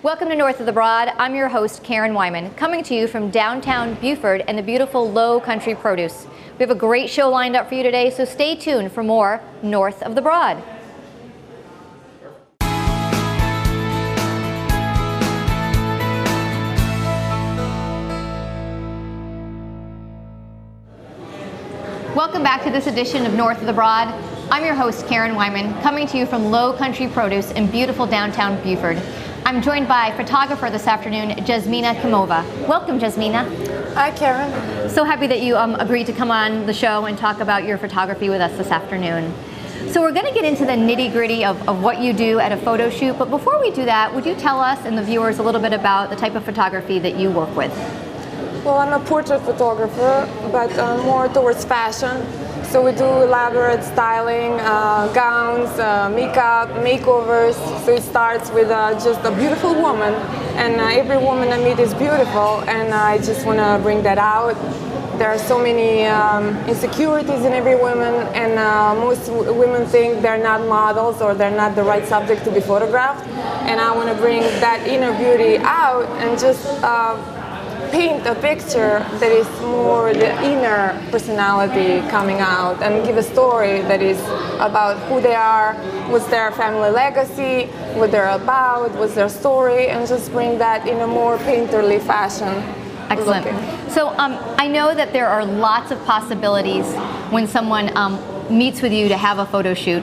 Welcome to North of the Broad. I'm your host, Karen Wyman, coming to you from downtown Beaufort and the beautiful Low Country Produce. We have a great show lined up for you today, so stay tuned for more North of the Broad. Welcome back to this edition of North of the Broad. I'm your host, Karen Wyman, coming to you from Low Country Produce in beautiful downtown Beaufort. I'm joined by photographer this afternoon, Jasmina Kimova. Welcome, Jasmina. Hi, Karen. So happy that you agreed to come on the show and talk about your photography with us this afternoon. So we're going to get into the nitty-gritty of what you do at a photo shoot, but before we do that, would you tell us and the viewers a little bit about the type of photography that you work with? Well, I'm a portrait photographer, but more towards fashion. So we do elaborate styling, gowns, makeup, makeovers. So it starts with just a beautiful woman, and every woman I meet is beautiful, and I just want to bring that out. There are so many insecurities in every woman, and most women think they're not models or they're not the right subject to be photographed. And I want to bring that inner beauty out and just paint a picture that is more the inner personality coming out and give a story that is about who they are, what's their family legacy, what they're about, what's their story, and just bring that in a more painterly fashion. Excellent. So I know that there are lots of possibilities when someone meets with you to have a photo shoot.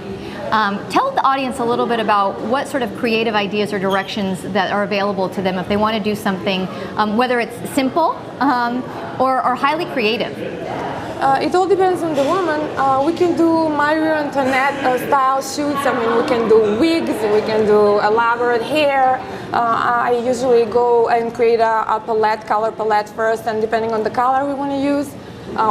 Tell the audience a little bit about what sort of creative ideas or directions that are available to them if they want to do something, whether it's simple or highly creative. It all depends on the woman. We can do Marie Antoinette style shoots. I mean, we can do wigs, we can do elaborate hair. I usually go and create a palette, color palette first, and depending on the color we want to use,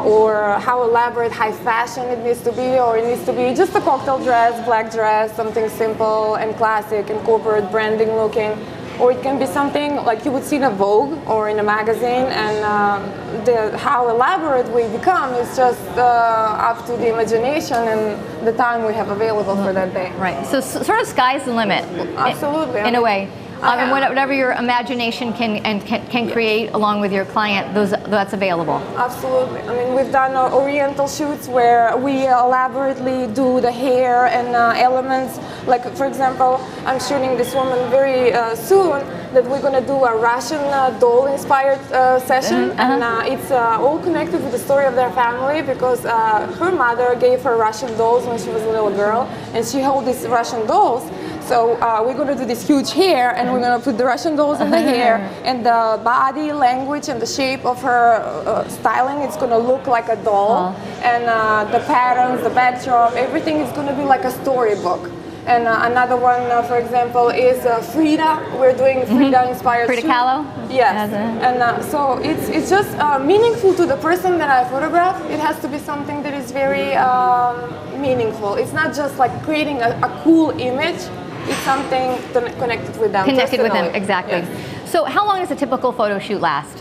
or how elaborate, high fashion it needs to be, or it needs to be just a cocktail dress, black dress, something simple and classic and corporate branding looking. Or it can be something like you would see in a Vogue or in a magazine, and how elaborate we become is just up to the imagination and the time we have available for that day. Right, so sort of sky's the limit. Absolutely. In a way. And whatever your imagination can create along with your client, that's available. Absolutely. I mean, we've done oriental shoots where we elaborately do the hair and elements. Like, for example, I'm shooting this woman very soon that we're going to do a Russian doll-inspired session. And it's all connected with the story of their family because her mother gave her Russian dolls when she was a little girl, and she held these Russian dolls. So we're going to do this huge hair, and we're going to put the Russian dolls in the hair, and the body language and the shape of her styling, it's going to look like a doll. And the patterns, the backdrop, everything is going to be like a storybook. And another one, for example, is Frida. We're doing Frida-inspired Frida Kahlo? Yes. And so it's just meaningful to the person that I photograph. It has to be something that is very meaningful. It's not just like creating a cool image. It's something connected with them. Connected with them, exactly. Yes. So how long does a typical photo shoot last?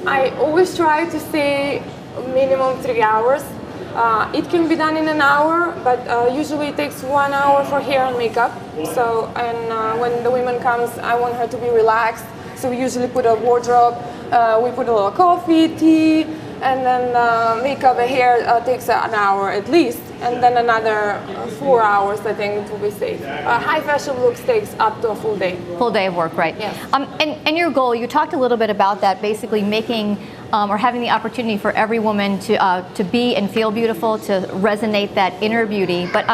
I always try to say minimum 3 hours. It can be done in an hour, but usually it takes 1 hour for hair and makeup. So, and when the woman comes, I want her to be relaxed. So we usually put a wardrobe, we put a little coffee, tea, and then makeup and hair takes an hour at least, and then another 4 hours, I think, to be safe. High fashion looks takes up to a full day. Full day of work, right? Yes. And your goal, you talked a little bit about that, basically making or having the opportunity for every woman to be and feel beautiful, to resonate that inner beauty. But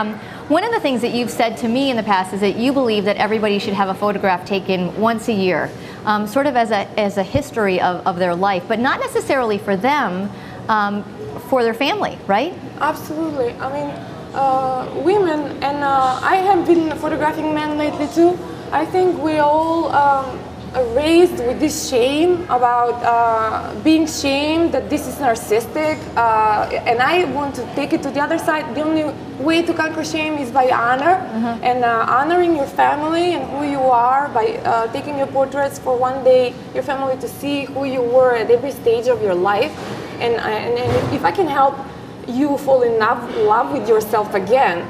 one of the things that you've said to me in the past is that you believe that everybody should have a photograph taken once a year, sort of as a history of their life, but not necessarily for them, for their family, right? Absolutely. I mean, women, and I have been photographing men lately too. I think we all raised with this shame about being shamed that this is narcissistic, and I want to take it to the other side. The only way to conquer shame is by honor, and honoring your family and who you are by taking your portraits for one day, your family to see who you were at every stage of your life. And if I can help you fall in love with yourself again,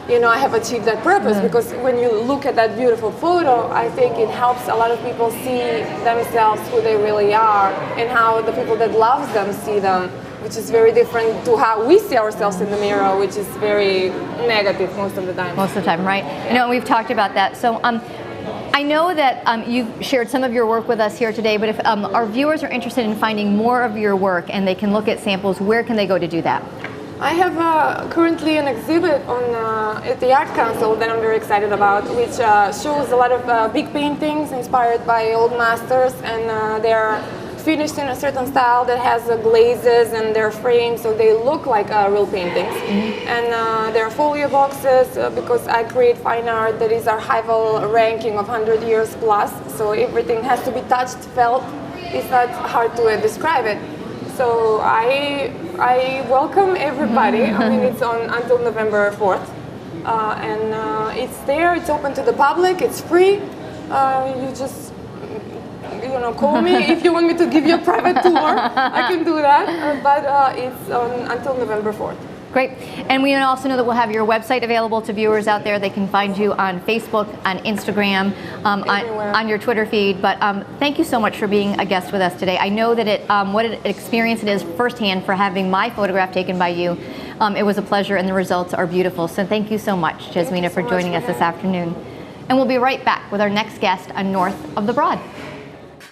you know, I have achieved that purpose, because when you look at that beautiful photo, I think it helps a lot of people see themselves who they really are, and how the people that love them see them, which is very different to how we see ourselves in the mirror, which is very negative most of the time. Most of the time, right? You know, we've talked about that. So I know that you've shared some of your work with us here today, but if our viewers are interested in finding more of your work and they can look at samples, where can they go to do that? I have currently an exhibit on at the Art Council that I'm very excited about, which shows a lot of big paintings inspired by old masters, and they're finished in a certain style that has glazes and they're framed, so they look like real paintings. And there are folio boxes, because I create fine art that is archival ranking of 100 years plus, so everything has to be touched, felt. It's not hard to describe it. So I welcome everybody. I mean, it's on until November 4th, and it's there. It's open to the public. It's free. You just, you know, call me if you want me to give you a private tour. I can do that. But it's on until November 4th. Great. And we also know that we'll have your website available to viewers out there. They can find you on Facebook, on Instagram, on your Twitter feed. But thank you so much for being a guest with us today. I know that what an experience it is firsthand for having my photograph taken by you. It was a pleasure, and the results are beautiful. So thank you so much, Jasmina, for joining us this afternoon. And we'll be right back with our next guest on North of the Broad.